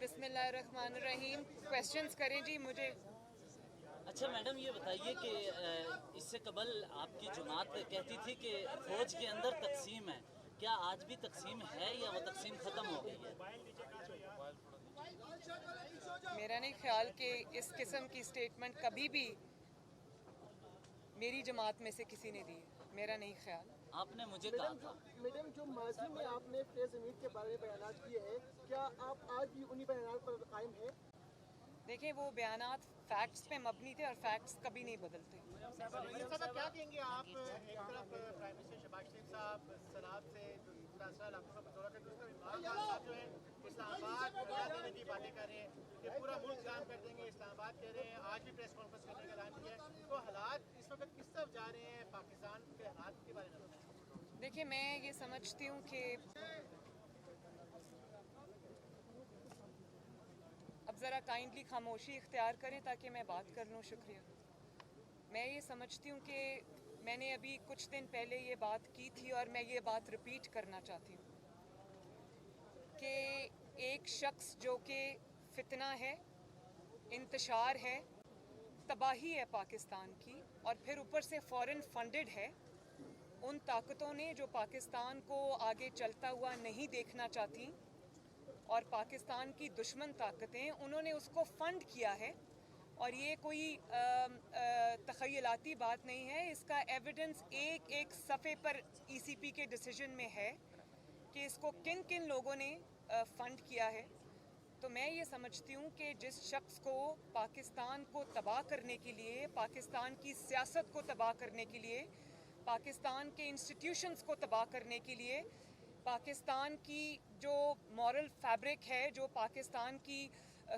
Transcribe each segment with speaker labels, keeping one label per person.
Speaker 1: बिस्मिल्लाहिर्रहमानिर्रहीम। क्वेश्चंस करें जी मुझे।
Speaker 2: अच्छा मैडम, ये बताइए कि इससे कबल आपकी जमात कहती थी कि फौज के अंदर तकसीम है, क्या आज भी तकसीम है या वो तकसीम ख़त्म हो गई है?
Speaker 1: मेरा नहीं ख्याल कि इस किस्म की स्टेटमेंट कभी भी मेरी जमात में से किसी ने दी है, मेरा नहीं ख्याल।
Speaker 2: आपने मुझे कहा था।
Speaker 3: मैडम जो माजी में आपने प्रेस मीट के बारे में बयान किए हैं, क्या आप आज भी उन्हीं बयान पर कायम हैं?
Speaker 1: देखें, वो बयानात फैक्ट्स पे मबनी थे और फैक्ट्स कभी नहीं बदलते।
Speaker 4: क्या कहेंगे आप? एक तरफ प्राइम मिनिस्टर शहबाज शरीफ साहब सलाब से जो मुतासरा इलाकों का बतौर है, दूसरी तरफ इमरान खान साहब जो है इस्लामाबाद को बना देने की बातें कर रहे हैं कि पूरा मुल्क जाम कर देंगे। इस्लामाबाद कह रहे हैं, आज भी प्रेस कॉन्फ्रेंस करने का ऐलान किया है। तो हालात इस वक्त किस तरफ जा रहे हैं? पाकिस्तान के हालात के बारे में बताएं।
Speaker 1: देखिए, मैं ये समझती हूँ कि अब ज़रा काइंडली खामोशी इख्तियार करें ताकि मैं बात कर लूँ। शुक्रिया। मैं ये समझती हूँ कि मैंने अभी कुछ दिन पहले ये बात की थी और मैं ये बात रिपीट करना चाहती हूँ कि एक शख्स जो कि फितना है, इंतशार है, तबाही है पाकिस्तान की, और फिर ऊपर से फॉरेन फंडेड है, उन ताकतों ने जो पाकिस्तान को आगे चलता हुआ नहीं देखना चाहती और पाकिस्तान की दुश्मन ताकतें, उन्होंने उसको फंड किया है। और ये कोई तख़य्युलाती बात नहीं है, इसका एविडेंस एक एक सफ़े पर ECP के डिसीजन में है कि इसको किन किन लोगों ने फ़ंड किया है। तो मैं ये समझती हूँ कि जिस शख्स को पाकिस्तान को तबाह करने के लिए, पाकिस्तान की सियासत को तबाह करने के लिए, पाकिस्तान के इंस्टीट्यूशंस को तबाह करने के लिए, पाकिस्तान की जो मॉरल फैब्रिक है, जो पाकिस्तान की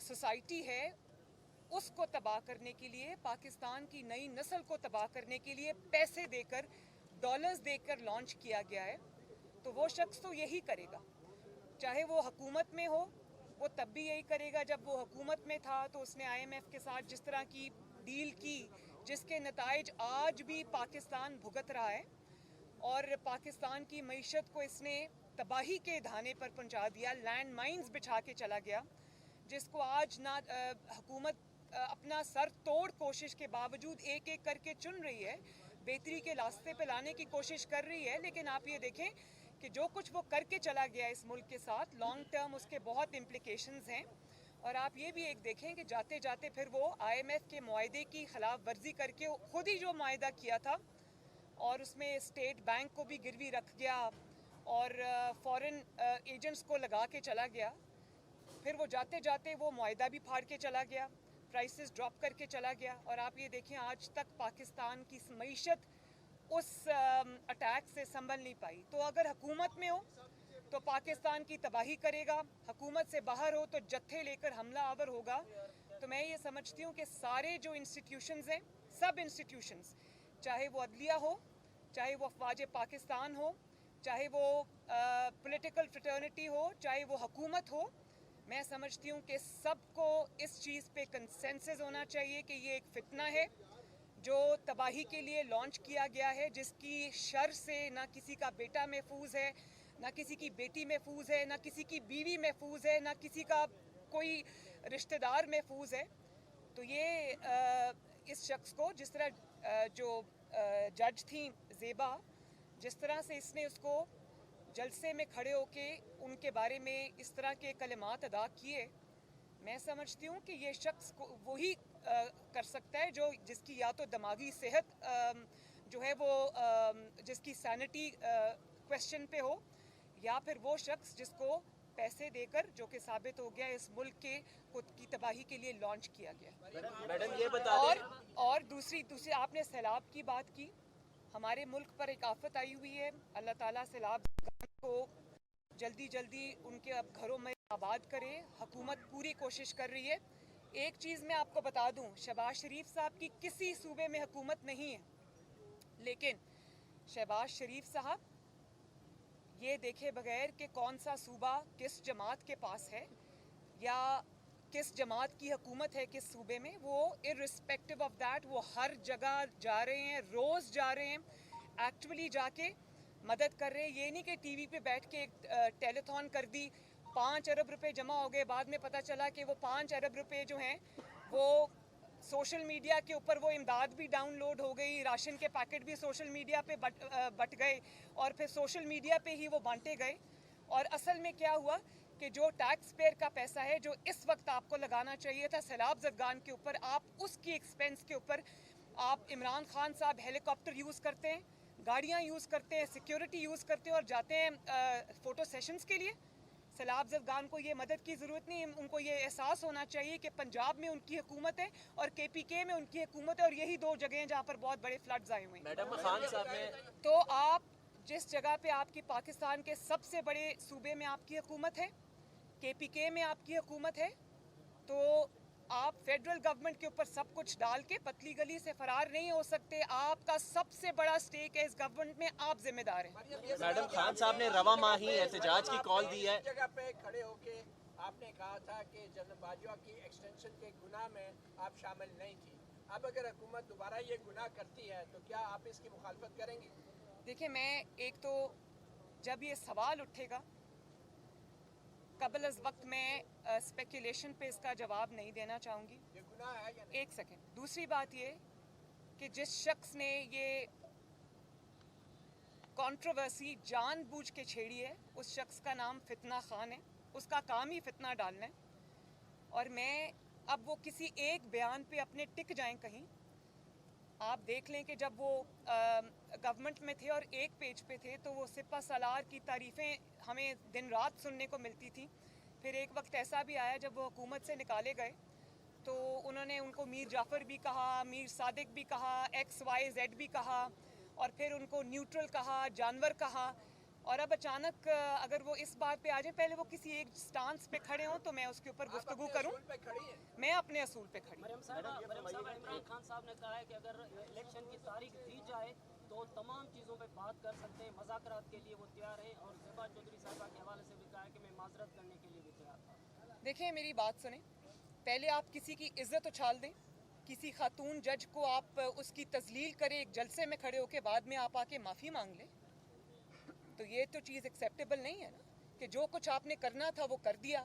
Speaker 1: सोसाइटी है, उसको तबाह करने के लिए, पाकिस्तान की नई नस्ल को तबाह करने के लिए पैसे देकर, डॉलर्स देकर लॉन्च किया गया है, तो वो शख्स तो यही करेगा। चाहे वो हुकूमत में हो, वो तब भी यही करेगा। जब वो हुकूमत में था तो उसने IMF के साथ जिस तरह की डील की, जिसके नताइज आज भी पाकिस्तान भुगत रहा है, और पाकिस्तान की मईशत को इसने तबाही के धाने पर पहुंचा दिया, लैंड माइन्स बिछा के चला गया, जिसको आज ना हुकूमत अपना सर तोड़ कोशिश के बावजूद एक एक करके चुन रही है, बेहतरी के रास्ते पे लाने की कोशिश कर रही है। लेकिन आप ये देखें कि जो कुछ वो करके चला गया इस मुल्क के साथ, लॉन्ग टर्म उसके बहुत इम्प्लिकेशंस हैं। और आप ये भी एक देखें कि जाते जाते फिर वो IMF के मुआहदे की खिलाफ वर्जी करके खुद ही जो मुआहदा किया था और उसमें स्टेट बैंक को भी गिरवी रख गया और फॉरेन एजेंट्स को लगा के चला गया। फिर वो जाते जाते वो मुआहदा भी फाड़ के चला गया, प्राइसेस ड्रॉप करके चला गया। और आप ये देखें, आज तक पाकिस्तान की मईशत उस अटैक से संभल नहीं पाई। तो अगर हुकूमत में हो तो पाकिस्तान की तबाही करेगा, हुकूमत से बाहर हो तो जत्थे लेकर हमला आवर होगा। तो मैं ये समझती हूँ कि सारे जो इंस्टीट्यूशंस हैं, सब इंस्टीट्यूशंस, चाहे वो अदलिया हो, चाहे वो अफवाज पाकिस्तान हो, चाहे वो पॉलिटिकल फ्रेटर्निटी हो, चाहे वो हुकूमत हो, मैं समझती हूँ कि सबको इस चीज़ पे कंसेंसस होना चाहिए कि ये एक फितना है जो तबाही के लिए लॉन्च किया गया है, जिसकी शर से ना किसी का बेटा महफूज है, ना किसी की बेटी महफूज है, ना किसी की बीवी महफूज है, ना किसी का कोई रिश्तेदार महफूज है। तो ये इस शख्स को, जिस तरह जो जज थी ज़ेबा, जिस तरह से इसने उसको जलसे में खड़े होके उनके बारे में इस तरह के कलिमात अदा किए, मैं समझती हूँ कि ये शख्स को वही कर सकता है जो जिसकी या तो दिमागी सेहत जो है वो जिसकी सैनिटी क्वेश्चन पे हो, या फिर वो शख्स जिसको पैसे देकर, जो कि साबित हो गया इस मुल्क के की तबाही के लिए लॉन्च किया गया।
Speaker 3: मैडम ये बता दें।
Speaker 1: और दूसरी आपने सैलाब की बात की। हमारे मुल्क पर एक आफत आई हुई है। अल्लाह ताला सैलाब को जल्दी जल्दी उनके अब घरों में आबाद करे। हुकूमत पूरी कोशिश कर रही है। एक चीज़ मैं आपको बता दूं, शहबाज शरीफ साहब की किसी सूबे में हुकूमत नहीं है, लेकिन शहबाज शरीफ साहब ये देखे बगैर कि कौन सा सूबा किस जमात के पास है या किस जमात की हुकूमत है किस सूबे में, वो इर्रिस्पेक्टिव ऑफ दैट वो हर जगह जा रहे हैं, रोज़ जा रहे हैं, एक्चुअली जाके मदद कर रहे हैं। ये नहीं कि टीवी पे बैठ के एक टेलीथॉन कर दी 5 अरब रुपए जमा हो गए, बाद में पता चला कि वो 5 अरब रुपए जो हैं वो सोशल मीडिया के ऊपर वो इमदाद भी डाउनलोड हो गई, राशन के पैकेट भी सोशल मीडिया पे बट गए और फिर सोशल मीडिया पे ही वो बांटे गए। और असल में क्या हुआ कि जो टैक्स पेयर का पैसा है जो इस वक्त आपको लगाना चाहिए था सैलाब ज़रगान के ऊपर, आप उसकी एक्सपेंस के ऊपर आप इमरान खान साहब हेलीकॉप्टर यूज़ करते हैं, गाड़ियाँ यूज़ करते हैं, सिक्योरिटी यूज़ करते हैं और जाते हैं फ़ोटो सेशंस के लिए। सैलाब ज़रगान को ये मदद की ज़रूरत नहीं, उनको ये एहसास होना चाहिए कि पंजाब में उनकी हुकूमत है और KPK में उनकी हुकूमत है और यही दो जगह हैं जहाँ पर बहुत बड़े फ्लड्स आए हुए हैं।
Speaker 5: मैडम खान साहब ने
Speaker 1: तो आप जिस जगह पे आपकी पाकिस्तान के सबसे बड़े सूबे में आपकी हुकूमत है, KPK में आपकी हुकूमत है, तो आप फेडरल गवर्नमेंट के ऊपर सब कुछ डाल के पतली गली से फरार नहीं हो सकते। आपका सबसे बड़ा स्टेक है इस गवर्नमेंट में, आप जिम्मेदार हैं।
Speaker 5: मैडम खान साहब ने रवा माही एहतजाज की कॉल दी है।
Speaker 6: जगह पे खड़े होके आपने कहा था कि जनरल बाजवा की एक्सटेंशन के गुनाह में आप शामिल नहीं थी। अब अगर हुकूमत दोबारा ये गुनाह करती है तो क्या आप इसकी मुखालफत करेंगी?
Speaker 1: देखिए, मैं एक तो जब ये सवाल उठेगा कबल अज़ वक्त मैं स्पेकुलेशन पे इसका जवाब नहीं देना चाहूँगी।
Speaker 6: ये गुनाह है या नहीं?
Speaker 1: एक सेकंड। दूसरी बात ये कि जिस शख्स ने ये कंट्रोवर्सी जानबूझ के छेड़ी है उस शख्स का नाम फितना खान है, उसका काम ही फितना डालना है। और मैं अब वो किसी एक बयान पे अपने टिक जाएं कहीं, आप देख लें कि जब वो गवर्नमेंट में थे और एक पेज पे थे तो वो सिपा सलार की तारीफ़ें हमें दिन रात सुनने को मिलती थी। फिर एक वक्त ऐसा भी आया जब वो हुकूमत से निकाले गए तो उन्होंने उनको मीर जाफ़र भी कहा, मीर सादिक भी कहा, XYZ भी कहा और फिर उनको न्यूट्रल कहा, जानवर कहा। और अब अचानक अगर वो इस बात पे आ जाए, पहले वो किसी एक स्टांस पे खड़े हों तो मैं उसके ऊपर गुफ्तगू करूं।
Speaker 6: असूल पे खड़ी हैं।
Speaker 1: मैं अपने असूल पे खड़ी हूं।
Speaker 7: मरियम साहब, इमरान खान साहब ने कहा है कि अगर इलेक्शन की तारीख दी जाए तो तमाम चीज़ों पे बात कर सकते हैं, मुज़ाकरात के लिए वो तैयार हैं और ज़ेबा चौधरी साहबा के हवाले से भी कहा है कि मैं माजरत करने के लिए भी तैयार था।
Speaker 1: देखिए, मेरी बात सुने, पहले आप किसी की इज्जत उछाल दें, किसी खातून जज को आप उसकी तजलील करें एक जलसे में खड़े होकर, बाद में आप आके माफ़ी मांग लें, तो ये तो चीज़ एक्सेप्टेबल नहीं है ना कि जो कुछ आपने करना था वो कर दिया,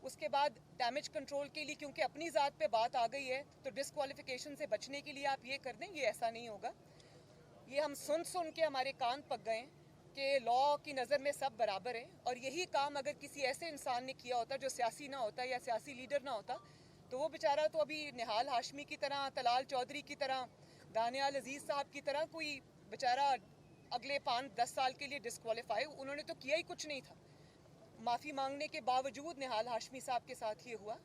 Speaker 1: उसके बाद डैमेज कंट्रोल के लिए क्योंकि अपनी ज़ात पे बात आ गई है तो डिस्क्वालिफिकेशन से बचने के लिए आप ये कर दें, ये ऐसा नहीं होगा। ये हम सुन के हमारे कान पक गए कि लॉ की नज़र में सब बराबर हैं और यही काम अगर किसी ऐसे इंसान ने किया होता जो सियासी ना होता या सियासी लीडर ना होता तो वो बेचारा तो अभी निहाल हाशमी की तरह, तलाल चौधरी की तरह, दानियाल अजीज़ साहब की तरह कोई बेचारा अगले 5-10 साल के लिए डिस्क्वालीफाई, उन्होंने तो किया ही कुछ नहीं था। माफ़ी मांगने के बावजूद निहाल हाशमी साहब के साथ ये हुआ,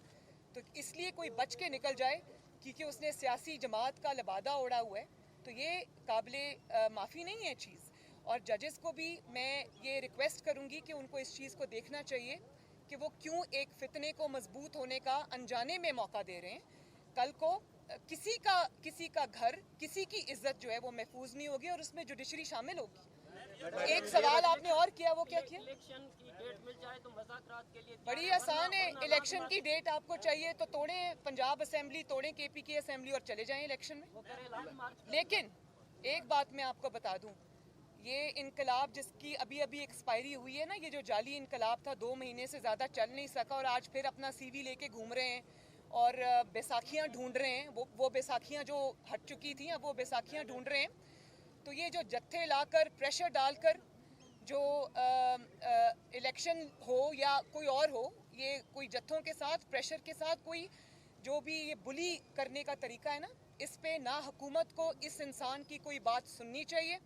Speaker 1: तो इसलिए कोई बच के निकल जाए क्योंकि उसने सियासी जमात का लिबादा ओढ़ा हुआ है, तो ये काबिले माफ़ी नहीं है चीज़। और जजेस को भी मैं ये रिक्वेस्ट करूँगी कि उनको इस चीज़ को देखना चाहिए कि वो क्यों एक फितने को मजबूत होने का अनजाने में मौका दे रहे हैं। कल को किसी का घर, किसी की इज्जत जो है वो महफूज नहीं होगी और उसमें जुडिशरी शामिल होगी। एक सवाल आपने और किया, वो क्या किया?
Speaker 7: इलेक्शन की डेट मिल जाए तो मुज़ाकरात के लिए
Speaker 1: बड़ी आसान है, इलेक्शन की डेट आपको चाहिए तो तोड़ें पंजाब असेंबली, तोड़ें KPK असेंबली और चले जाएं इलेक्शन में।
Speaker 7: वो करे लॉन्ग मार्च।
Speaker 1: लेकिन एक बात मैं आपको बता दूं, ये इनकलाब जिसकी अभी अभी एक्सपायरी हुई है ना, ये जो जाली इनकलाब था 2 महीने से ज़्यादा चल नहीं सका और आज फिर अपना CV लेके घूम रहे हैं और बैसाखियाँ ढूंढ रहे हैं। वो बैसाखियाँ जो हट चुकी थी अब वो बैसाखियाँ ढूंढ रहे हैं। तो ये जो जत्थे लाकर प्रेशर डालकर जो इलेक्शन हो या कोई और हो, ये कोई जत्थों के साथ प्रेशर के साथ कोई जो भी ये बुली करने का तरीका है ना, इस पे ना हुकूमत को इस इंसान की कोई बात सुननी चाहिए,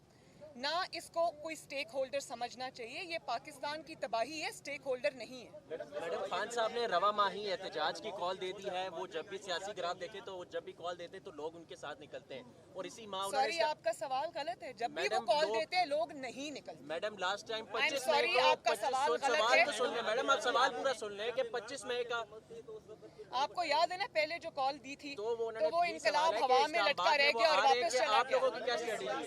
Speaker 1: ना इसको कोई स्टेक होल्डर समझना चाहिए। ये पाकिस्तान की तबाही है, स्टेक होल्डर नहीं है।
Speaker 5: मैडम खान साहब ने रवा माही एहतजाज की कॉल दे दी है। वो जब भी सियासी गिराव देखे तो जब भी कॉल देते तो लोग उनके साथ निकलते हैं और इसी माह
Speaker 1: सॉरी, आपका सवाल गलत है। जब भी वो कॉल देते हैं लोग नहीं निकलते।
Speaker 5: Madam last time
Speaker 1: I'm
Speaker 5: 25
Speaker 1: sorry,
Speaker 5: मई को
Speaker 1: आपका सवाल गलत
Speaker 5: सवाल
Speaker 1: है।
Speaker 5: तो सुन लें मैडम, आप सवाल पूरा सुन लें कि 25 मई का
Speaker 1: आपको याद है ना पहले जो कॉल दी थी
Speaker 5: तो वो उन्होंने
Speaker 1: वो
Speaker 5: ये
Speaker 1: इनकलाब
Speaker 5: सवाल है कि
Speaker 1: हवा में लटका
Speaker 5: इस्लामाबाद
Speaker 1: रह
Speaker 5: में वो
Speaker 1: गया और
Speaker 5: आ रहे हैं
Speaker 1: वापस
Speaker 5: कि
Speaker 1: चला
Speaker 5: आप लोगों की
Speaker 1: गया।
Speaker 5: क्या स्ट्रेटेजी है?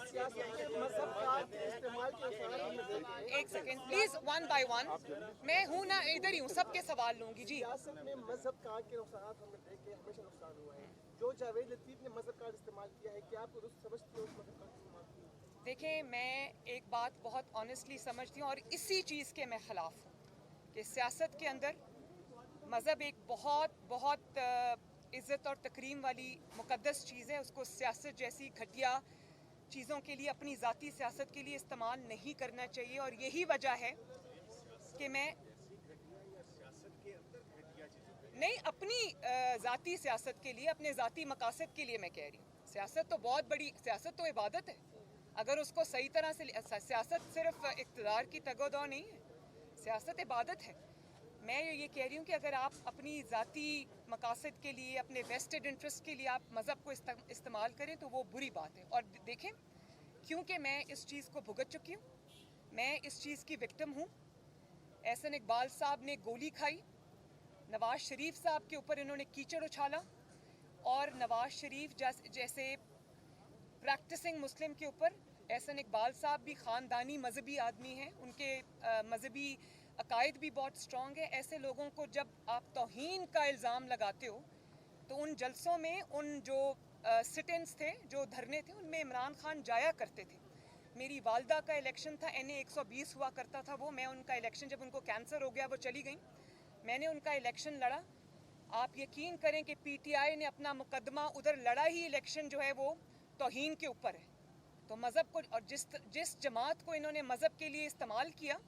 Speaker 3: सियासत में मजहब का इस्तेमाल के नुकसान हम देख रहे हैं।
Speaker 1: एक सेकंड प्लीज, 1 by 1। मैं हूँ ना, इधर ही हूँ, सबके सवाल लूंगी जी।
Speaker 3: सियासत में मजहब का के नुकसान हमने देखे, हमेशा नुकसान हुआ है। जो जावेद लतीफ ने मजहब कार्ड इस्तेमाल किया है, क्या आप दुरुस्त समझते हो उस मजहब कार्ड इस्तेमाल किया?
Speaker 1: देखें, मैं एक बात बहुत ऑनेस्टली समझती हूँ और इसी चीज़ के मैं ख़िलाफ़ हूँ کہ सियासत के अंदर मज़हब एक बहुत बहुत इज़्ज़त और तकरीम वाली मुक़द्दस चीज़ है, उसको सियासत जैसी घटिया चीज़ों के लिए, अपनी ज़ाती सियासत के लिए इस्तेमाल नहीं करना चाहिए। और यही वजह है कि मैं नहीं, अपनी ज़ाती सियासत के लिए, अपने ज़ाती मकासद के लिए मैं कह रही हूँ। सियासत तो बहुत बड़ी, सियासत तो इबादत है, अगर उसको सही तरह से, सियासत सिर्फ इक़्तिदार की तगोदौ नहीं है, सियासत इबादत है। मैं ये कह रही हूँ कि अगर आप अपनी ज़ाती मकासद के लिए, अपने वेस्टेड इंटरेस्ट के लिए आप मज़हब को इस्तेमाल करें तो वो बुरी बात है। और देखें, क्योंकि मैं इस चीज़ को भुगत चुकी हूँ, मैं इस चीज़ की विक्टिम हूँ। एहसन इकबाल साहब ने गोली खाई, नवाज़ शरीफ साहब के ऊपर इन्होंने कीचड़ उछाला, और नवाज़ शरीफ जैसे प्रैक्टिसिंग मुस्लिम के ऊपर एहसन इकबाल साहब भी ख़ानदानी मजहबी आदमी हैं, उनके मजहबी अकायद भी बहुत स्ट्रॉन्ग है। ऐसे लोगों को जब आप तौहीन का इल्ज़ाम लगाते हो तो उन जलसों में, उन जो सिट-इन्स थे, जो धरने थे, उनमें इमरान खान जाया करते थे। मेरी वालदा का इलेक्शन था, NA 120 हुआ करता था वो, मैं उनका इलेक्शन, जब उनको कैंसर हो गया वो चली गई, मैंने उनका इलेक्शन लड़ा। आप यकीन करें कि PTI ने अपना मुकदमा उधर लड़ा ही, इलेक्शन जो है वो तौहीन के ऊपर है। तो मज़हब को, और जिस जमात को इन्होंने मज़हब के लिए इस्तेमाल किया,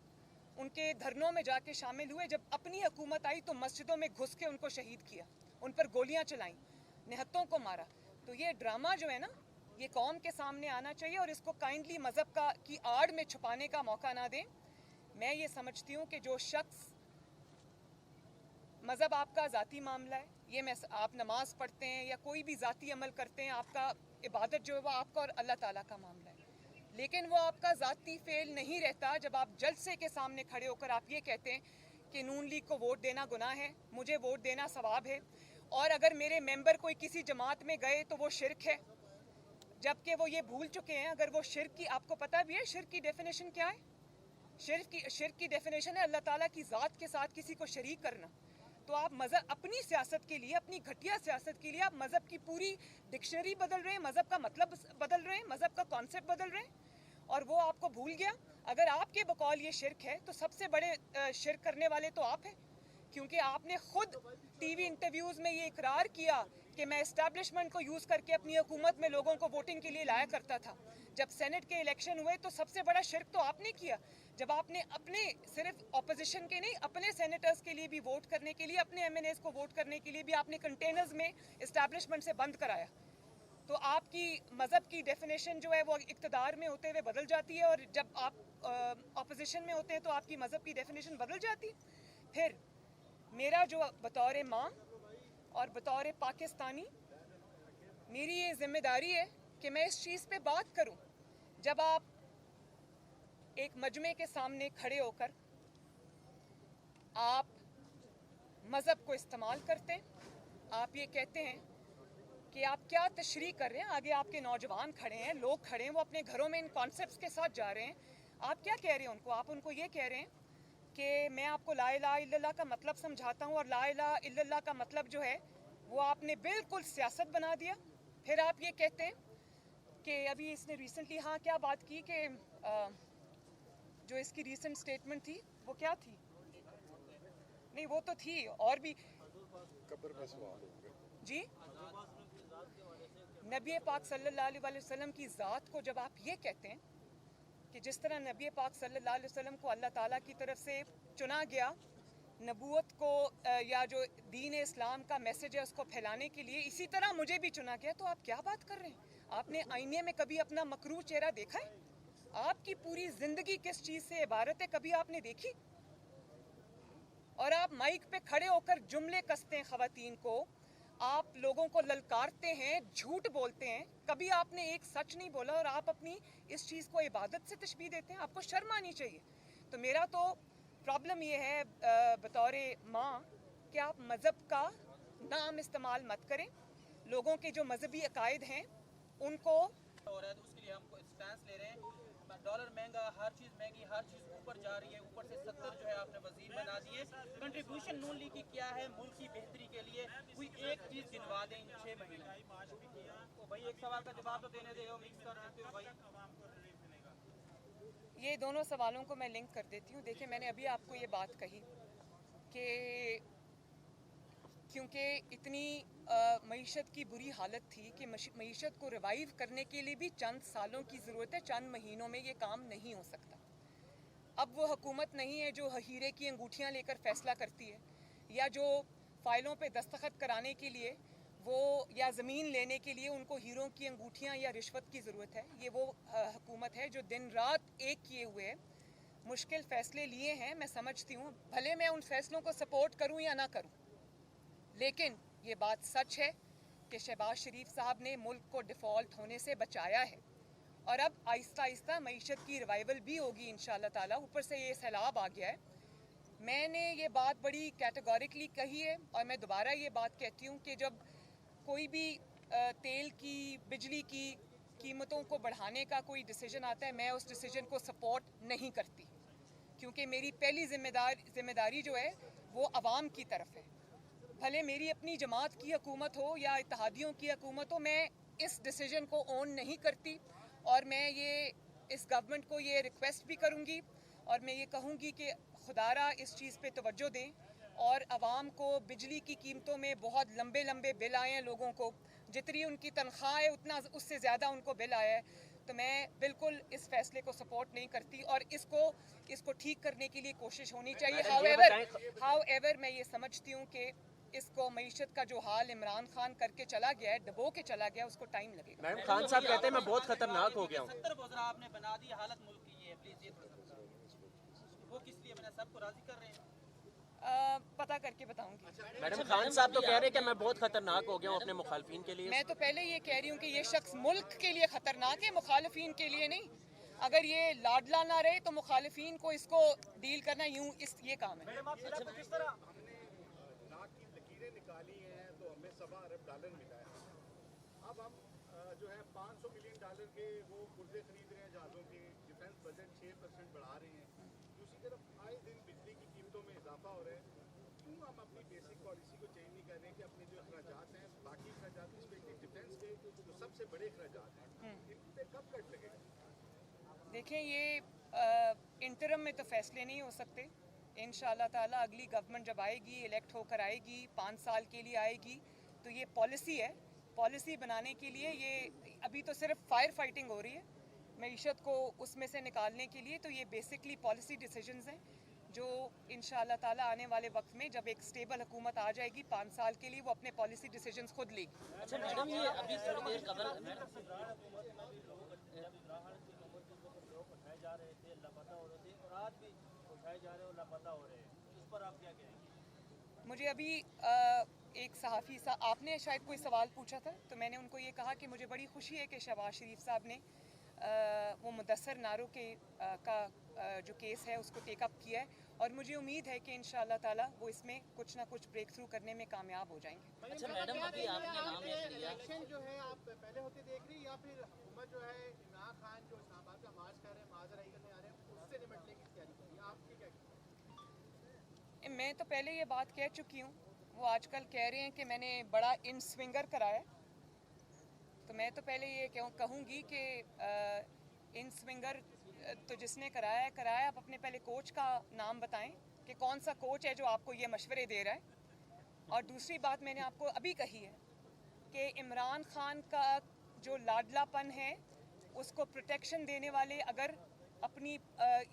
Speaker 1: उनके धरनों में जाके शामिल हुए, जब अपनी हुकूमत आई तो मस्जिदों में घुस के उनको शहीद किया, उन पर गोलियां चलाईं, निहत्तों को मारा। तो ये ड्रामा जो है ना, ये कौम के सामने आना चाहिए, और इसको काइंडली मज़हब की आड़ में छुपाने का मौका ना दें। मैं ये समझती हूँ कि जो शख्स, मज़हब आपका ज़ाती मामला है, ये आप नमाज पढ़ते हैं या कोई भी ज़ाती अमल करते हैं, आपका इबादत जो है वो आपका और अल्लाह ताला का मामला है, लेकिन वो आपका ज़ाती फेल नहीं रहता जब आप जलसे के सामने खड़े होकर आप ये कहते हैं कि नून लीग को वोट देना गुनाह है, मुझे वोट देना सवाब है, और अगर मेरे मेंबर कोई किसी जमात में गए तो वो शिरक है, जबकि वो ये भूल चुके हैं। अगर वो शिरक की, आपको पता भी है शिरक की डेफिनेशन क्या है? शिरक की डेफिनेशन है अल्लाह ताला की ज़ात के साथ किसी को शरीक करना। तो आप मज़हब, अपनी सियासत के लिए, अपनी घटिया सियासत के लिए आप मज़हब की पूरी डिक्शनरी बदल रहे हैं, मज़हब का मतलब बदल रहे हैं, मज़हब का कॉन्सेप्ट बदल रहे हैं, और वो आपको भूल गया। अगर आपके बकौल ये शिरक है तो सबसे बड़े शिरक करने वाले तो आप हैं, क्योंकि आपने खुद टीवी इंटरव्यूज़ में ये इकरार किया कि मैं एस्टैब्लिशमेंट को यूज़ करके अपनी हुकूमत में लोगों को वोटिंग के लिए लाया करता था। जब सेनेट के इलेक्शन हुए तो सबसे बड़ा शिरक तो आपने किया, जब आपने अपने, सिर्फ अपोजिशन के नहीं, अपने सेनेटर्स के लिए भी वोट करने के लिए, अपने MNAs को वोट करने के लिए भी आपने कंटेनर्स में एस्टैब्लिशमेंट से बंद कराया। तो आपकी मज़हब की डेफिनेशन जो है वो इक़्तिदार में होते हुए बदल जाती है, और जब आप अपोजिशन में होते हैं तो आपकी मज़हब की डेफिनेशन बदल जाती है। फिर मेरा जो बतौर माँ और बतौर पाकिस्तानी, मेरी ये ज़िम्मेदारी है कि मैं इस चीज़ पे बात करूं। जब आप एक मजमे के सामने खड़े होकर आप मज़हब को इस्तेमाल करते हैं, आप ये कहते हैं कि आप क्या तशरीह कर रहे हैं, आगे आपके नौजवान खड़े हैं, लोग खड़े हैं, वो अपने घरों में इन कॉन्सेप्ट्स के साथ जा रहे हैं, आप क्या कह रहे हैं उनको? आप उनको ये कह रहे हैं कि मैं आपको ला इलाहा इल्लल्लाह का मतलब समझाता हूँ, और ला इलाहा इल्लल्लाह का मतलब जो है वो आपने बिल्कुल सियासत बना दिया। फिर आप ये कहते हैं कि अभी इसने रिसेंटली, हाँ, क्या बात की कि जो इसकी रिसेंट स्टेटमेंट थी वो क्या थी? नहीं, वो तो थी, और भी जी, नबी पाक सल्लल्लाहु अलैहि वसल्लम की ज़ात को जब आप ये कहते हैं कि जिस तरह नबी पाक सल्लल्लाहु अलैहि वसल्लम को अल्लाह ताला की तरफ से चुना गया नबूवत को, या जो दीन इस्लाम का मैसेज है उसको फैलाने के लिए, इसी तरह मुझे भी चुना गया, तो आप क्या बात कर रहे हैं? आपने आईने में कभी अपना मकरूह चेहरा देखा है? आपकी पूरी ज़िंदगी किस चीज़ से इबारत है, कभी आपने देखी? और आप माइक पे खड़े होकर जुमले कसते हैं ख़वातीन को, आप लोगों को ललकारते हैं, झूठ बोलते हैं, कभी आपने एक सच नहीं बोला, और आप अपनी इस चीज़ को इबादत से तशबीह देते हैं। आपको शर्म आनी चाहिए। तो मेरा तो प्रॉब्लम ये है बतौर माँ कि आप मज़हब का नाम इस्तेमाल मत करें, लोगों के जो मजहबी अकायद हैं उनको,
Speaker 5: हो रहा है तो उसके लिए हम स्टैंस ले रहे हैं। डॉलर महंगा, हर चीज़ महंगी, हर चीज़ ऊपर जा रही है, ऊपर से 70 जो है आपने वजीर बना दिए। कंट्रीब्यूशन नून लीग की क्या है मुल्क की बेहतरी के लिए? कोई एक चीज़ गिनवा दें इन 6 महीने। तो भाई एक सवाल का जवाब तो देने दे, मिक्स कर देते हो भाई।
Speaker 1: ये दोनों सवालों को मैं लिंक कर देती हूँ। देखिए, मैंने अभी आपको ये बात कही کہ क्योंकि इतनी मईशत की बुरी हालत थी कि मईशत को रिवाइव करने के लिए भी चंद सालों की ज़रूरत है, चंद महीनों में ये काम नहीं हो सकता। अब वो हुकूमत नहीं है जो हीरे की अंगूठियाँ लेकर फ़ैसला करती है, या जो फ़ाइलों पे दस्तखत कराने के लिए वो या ज़मीन लेने के लिए उनको हीरों की अंगूठियाँ या रिश्वत की ज़रूरत है। ये वो हुकूमत है जो दिन रात एक किए हुए मुश्किल फ़ैसले लिए हैं। मैं समझती हूँ, भले मैं उन फ़ैसलों को सपोर्ट करूँ या ना करूँ, लेकिन ये बात सच है कि शहबाज शरीफ साहब ने मुल्क को डिफ़ॉल्ट होने से बचाया है, और अब आहिस्ता आहिस्ता मईशत की रिवाइवल भी होगी इंशाअल्लाह ताला। ऊपर से ये सैलाब आ गया है। मैंने ये बात बड़ी कैटेगोरिकली कही है, और मैं दोबारा ये बात कहती हूँ कि जब कोई भी तेल की, बिजली की कीमतों को बढ़ाने का कोई डिसीजन आता है, मैं उस डिसीजन को सपोर्ट नहीं करती, क्योंकि मेरी पहली जिम्मेदारी जो है वो अवाम की तरफ है। भले मेरी अपनी जमात की हुकूमत हो या इत्तेहादियों की हुकूमत हो, मैं इस डिसीजन को ओन नहीं करती, और मैं ये इस गवर्नमेंट को ये रिक्वेस्ट भी करूँगी, और मैं ये कहूँगी कि खुदारा इस चीज़ पे तवज्जो दें, और आवाम को बिजली की कीमतों में बहुत लंबे लंबे बिल आए हैं। लोगों को जितनी उनकी तनख्वाह है उतना उससे ज़्यादा उनको बिल आया है। तो मैं बिल्कुल इस फैसले को सपोर्ट नहीं करती, और इसको ठीक करने के लिए कोशिश होनी चाहिए। हाउएवर मैं ये समझती हूँ कि इसको मईशत का जो हाल इमरान खान करके चला गया है, डबो के चला गया, उसको टाइम लगेगा।
Speaker 8: मैडम खान साहब कहते हैं मैं बहुत खतरनाक हो गया हूँ।
Speaker 5: 70 वज़रा आपने बना दी, हालत मुल्क की ये है, प्लीज ये वो किस लिए बना, सबको राजी कर रहे हैं?
Speaker 1: पता करके बताऊंगी।
Speaker 8: मैडम खान साहब तो कह रहे हैं कि मैं बहुत खतरनाक हो गया हूँ अपने मुखालफिन के लिए।
Speaker 1: मैं तो पहले ये कह रही हूँ कि ये शख्स मुल्क के लिए खतरनाक है, मुखालिफिन के लिए नहीं। अगर ये लाडला ना रहे तो मुखालिफिन को इसको डील करना ये काम है।
Speaker 4: निकाली हैं तो हमें $1.25 अरब मिला है। अब हम जो है $500 मिलियन के वो पुर्जे खरीद रहे हैं जहाज़ों के, डिफेंस बजट 6% बढ़ा रहे हैं। दूसरी तरफ आए दिन बिजली की कीमतों में इजाफा हो रहा है। क्यों हम अपनी बेसिक पॉलिसी को चेंज नहीं कर रहे कि अपने जो अखराजात हैं, बाकी अखराजात, स्पेशली डिफेंस के जो सबसे बड़े अखराजात हैं, इन पे कब कट लगेगा?
Speaker 1: देखें, ये इंटरम में तो फैसले नहीं हो सकते। इंशाअल्लाह ताला अगली गवर्नमेंट जब आएगी, इलेक्ट होकर आएगी, 5 साल के लिए आएगी, तो ये पॉलिसी है। पॉलिसी बनाने के लिए ये अभी तो सिर्फ फायर फाइटिंग हो रही है मईशत को उसमें से निकालने के लिए। तो ये बेसिकली पॉलिसी डिसीजंस हैं जो इंशाअल्लाह ताला आने वाले वक्त में जब एक स्टेबल हुकूमत आ जाएगी 5 साल के लिए, वो अपने पॉलिसी डिसीजंस खुद लेगी।
Speaker 2: अच्छा मैडम, ये अभी थोड़ी देर कबल
Speaker 7: उठाए जा रहे थे, लापता हो रहे थे, और आज भी उठाए जा रहे और लापता हो रहे हैं, इस पर आप क्या कहेंगे?
Speaker 1: मुझे अभी एक सहाफ़ी साहब, आपने शायद कोई सवाल पूछा था, तो मैंने उनको ये कहा कि मुझे बड़ी खुशी है कि शहबाज शरीफ साहब ने वो मुदस्सर नारों के का जो केस है उसको टेक अप किया है, और मुझे उम्मीद है कि इंशाअल्लाह ताला वो इसमें कुछ ना कुछ ब्रेक थ्रू करने में कामयाब हो जाएंगे।
Speaker 2: अच्छा मैडम, अभी आपने नाम एक लिया,
Speaker 4: इलेक्शन जो है आप पहले होते देख रही, या फिर हुकूमत जो है इमरान खान जो इस्लामाबाद का मार्च कर रहे हैं, माजराई करने आ रहे हैं, उससे निपटने की तैयारी कर रही है, आप क्या कहते हैं?
Speaker 1: मैं तो पहले ये बात कह चुकी हूँ। वो आजकल कह रहे हैं कि मैंने बड़ा इन स्विंगर कराया, तो मैं तो पहले ये कहूँगी कि इन स्विंगर तो जिसने कराया, आप अपने पहले कोच का नाम बताएं कि कौन सा कोच है जो आपको ये मशवरे दे रहा है। और दूसरी बात मैंने आपको अभी कही है कि इमरान खान का जो लाडलापन है उसको प्रोटेक्शन देने वाले अगर अपनी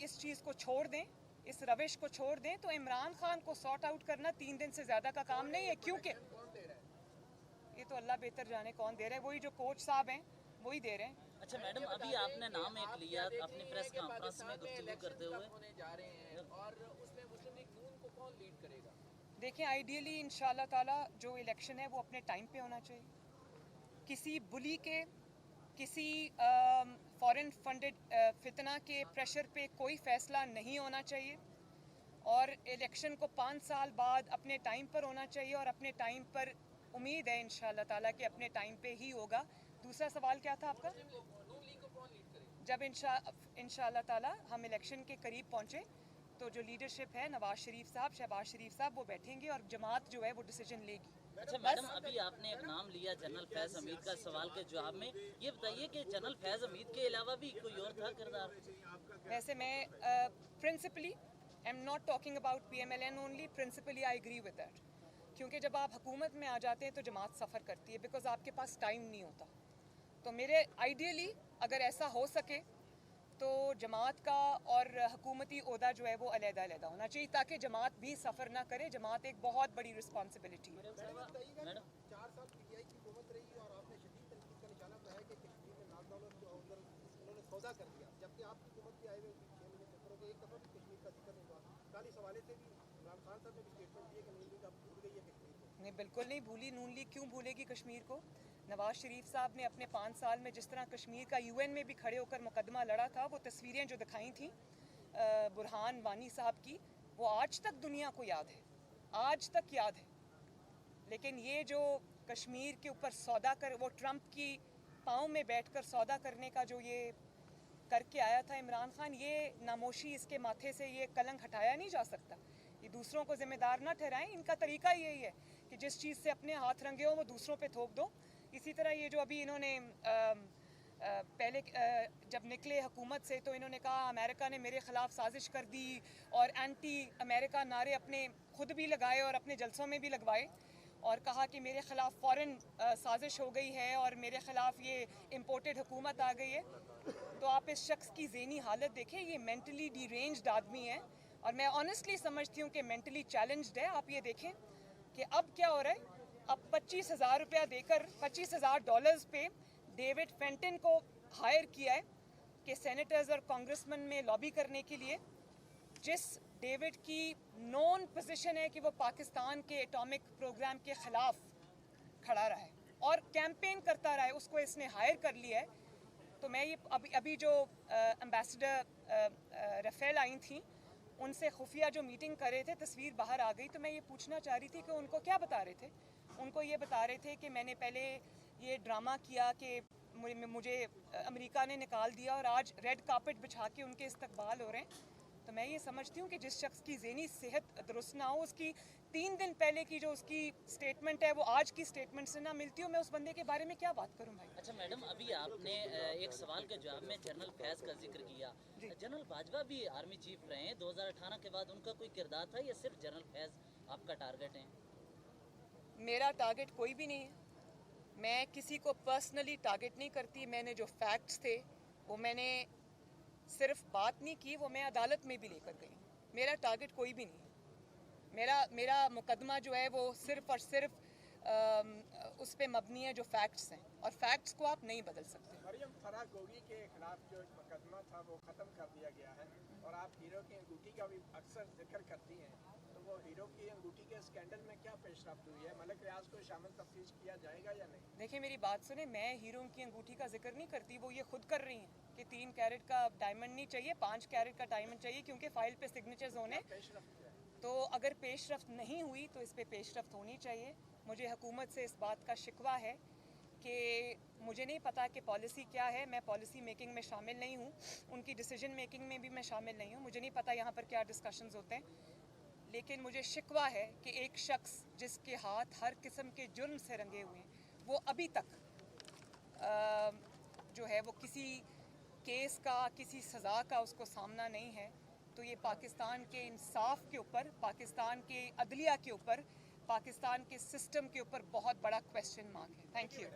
Speaker 1: इस चीज़ को छोड़ दें, इस रविश को छोड़ दें, तो इमरान खान को सॉर्ट आउट करना 3 दिन से ज़्यादा का काम नहीं है। क्योंकि ये तो अल्लाह बेहतर जाने कौन दे रहा है, वही जो कोच साहब हैं वही दे रहे हैं।
Speaker 2: अच्छा मैडम, अभी आपने नाम एक लिया अपनी प्रेस कॉन्फ्रेंस में गुफ्तगू करते हुए,
Speaker 6: होने जा रहे हैं और उसमें मुस्लिम लीग नून को कौन लीड करेगा?
Speaker 1: देखिए, आइडियली इंशाअल्लाह ताला जो इलेक्शन है वो अपने टाइम पे होना चाहिए। किसी बुली के, किसी फॉरेन फंडेड फितना के प्रेशर पे कोई फ़ैसला नहीं होना चाहिए, और इलेक्शन को 5 साल बाद अपने टाइम पर होना चाहिए, और अपने टाइम पर उम्मीद है इंशाअल्लाह ताला कि अपने टाइम पे ही होगा। दूसरा सवाल क्या था आपका? जब इंशाअल्लाह ताला हम इलेक्शन के करीब पहुँचे तो जो लीडरशिप है, नवाज शरीफ साहब, शहबाज शरीफ साहब, वो बैठेंगे और जमात जो है वो डिसीजन लेगी।
Speaker 2: अच्छा मैडम, अभी आपने एक नाम लिया जनरल फैज़ हमीद का, सवाल के जवाब में ये बताइए कि जनरल फैज़ हमीद के अलावा भी कोई और था किरदार?
Speaker 1: वैसे मैं principally I am not talking about PMLN only, principally I agree with that, क्योंकि जब आप हुकूमत में आ जाते हैं तो जमात सफ़र करती है, बिकॉज आपके पास टाइम नहीं होता. तो मेरे आइडियली अगर ऐसा हो सके तो जमात का और हुकूमती ओहदा जो है वो अलग-अलग होना चाहिए, ताकि जमात भी सफ़र ना करे. जमात एक बहुत बड़ी रिस्पॉन्सिबिलिटी है.
Speaker 3: 4 साल PTI की हुकूमत रही और आपने शदीद तनकीद का निशाना बनाया कि कश्मीर में $9 जो उधर उन्होंने सौदा कर दिया, जबकि आपकी हुकूमत के आए हुए 6 महीने सफरों के एक दफ़ा भी कश्मीर का जिक्र नहीं हुआ. कल इस हवाले से भी इमरान खान साहब ने भी स्टेटमेंट दिए कि नून लीग अब भूल गई है कश्मीर को.
Speaker 1: नहीं, बिल्कुल नहीं भूली. नून लीग क्यों भूलेगी कश्मीर को? नवाज शरीफ साहब ने अपने 5 साल में जिस तरह कश्मीर का UN में भी खड़े होकर मुकदमा लड़ा था, वो तस्वीरें जो दिखाई थी बुरहान वानी साहब की, वो आज तक दुनिया को याद है, आज तक याद है. लेकिन ये जो कश्मीर के ऊपर सौदा कर, वो ट्रंप की पाँव में बैठकर सौदा करने का जो ये करके आया था इमरान खान, ये नामोशी इसके माथे से ये कलंक हटाया नहीं जा सकता. ये दूसरों को जिम्मेदार ना ठहराएं. इनका तरीका यही है कि जिस चीज़ से अपने हाथ रंगे हो वो दूसरों पे थोप दो. इसी तरह ये जो अभी इन्होंने पहले जब निकले हुकूमत से तो इन्होंने कहा अमेरिका ने मेरे ख़िलाफ़ साजिश कर दी और एंटी अमेरिका नारे अपने खुद भी लगाए और अपने जलसों में भी लगवाए और कहा कि मेरे ख़िलाफ़ फ़ौरन साजिश हो गई है और मेरे ख़िलाफ़ ये इम्पोर्टेड हुकूमत आ गई है. तो आप इस शख्स की ज़हनी हालत देखें, ये मेंटली डिरेंज्ड आदमी है और मैं ऑनेस्टली समझती हूँ कि मेंटली चैलेंज्ड है. आप ये देखें कि अब क्या हो रहा है. अब $25,000 देकर $25,000 पे डेविड फेंटन को हायर किया है कि सेनेटर्स और कांग्रेसमैन में लॉबी करने के लिए. जिस डेविड की नॉन पोजीशन है कि वो पाकिस्तान के एटॉमिक प्रोग्राम के ख़िलाफ़ खड़ा रहा है और कैंपेन करता रहा है, उसको इसने हायर कर लिया है. तो मैं ये अभी जो एम्बेसडर राफेल आई थी, उनसे खुफिया जो मीटिंग कर रहे थे, तस्वीर बाहर आ गई. तो मैं ये पूछना चाह रही थी कि उनको क्या बता रहे थे. उनको ये बता रहे थे कि मैंने पहले ये ड्रामा किया कि मुझे अमेरिका ने निकाल दिया और आज रेड कार्पेट बिछा के उनके इस्तकबाल हो रहे हैं. तो मैं ये समझती हूँ कि जिस शख्स की ज़हनी सेहत दुरुस्त ना हो, उसकी 3 दिन पहले की जो उसकी स्टेटमेंट है वो आज की स्टेटमेंट से ना मिलती हो, मैं उस बंदे के बारे में क्या बात करूँ भाई.
Speaker 2: अच्छा मैडम, अभी आपने एक सवाल के जवाब में जनरल फैज़ का जिक्र किया. जनरल बाजवा भी आर्मी चीफ रहे हैं 2018 के बाद, उनका कोई किरदार था या सिर्फ जनरल फैज़ आपका टारगेट है?
Speaker 1: मेरा टारगेट कोई भी नहीं है. मैं किसी को पर्सनली टारगेट नहीं करती. मैंने जो फैक्ट्स थे वो मैंने सिर्फ बात नहीं की, वो मैं अदालत में भी लेकर गई. मेरा टारगेट कोई भी नहीं है. मेरा मुकदमा जो है वो सिर्फ और सिर्फ उस पे मबनी है जो फैक्ट्स हैं और फैक्ट्स को आप नहीं बदल सकते.
Speaker 6: मरियम फराह गोगी के खिलाफ जो मुकदमा था वो ख़त्म कर दिया गया है और आप हीरो की अंगूठी का भी अक्सर जिक्र करती हैं, तो वो हीरो की अंगूठी के स्कैंडल में क्या पेशरफ्त हुई है? मलिक रियाज को शामिल तफ्तीश किया जाएगा या नहीं?
Speaker 1: देखिए मेरी बात सुने, मैं हीरो की अंगूठी का जिक्र नहीं करती. वो ये खुद कर रही हैं कि 3 कैरेट का डायमंड नहीं चाहिए, 5 कैरेट का डायमंड चाहिए, क्योंकि फाइल पे सिग्नेचर्स होने. तो अगर पेशरफ्त नहीं हुई तो इस पे पेशरफ्त होनी चाहिए. मुझे हुकूमत से इस बात का शिकवा है कि मुझे नहीं पता कि पॉलिसी क्या है. मैं पॉलिसी मेकिंग में शामिल नहीं हूँ, उनकी डिसीजन मेकिंग में भी मैं शामिल नहीं हूँ. मुझे नहीं पता यहाँ पर क्या डिस्कशंस होते हैं. लेकिन मुझे शिकवा है कि एक शख्स जिसके हाथ हर किस्म के जुर्म से रंगे हुए हैं, वो अभी तक जो है वो किसी केस का, किसी सज़ा का उसको सामना नहीं है. तो ये पाकिस्तान के इंसाफ के ऊपर, पाकिस्तान के अदलिया के ऊपर, पाकिस्तान के सिस्टम के ऊपर बहुत बड़ा क्वेश्चन मार्क है. Thank you.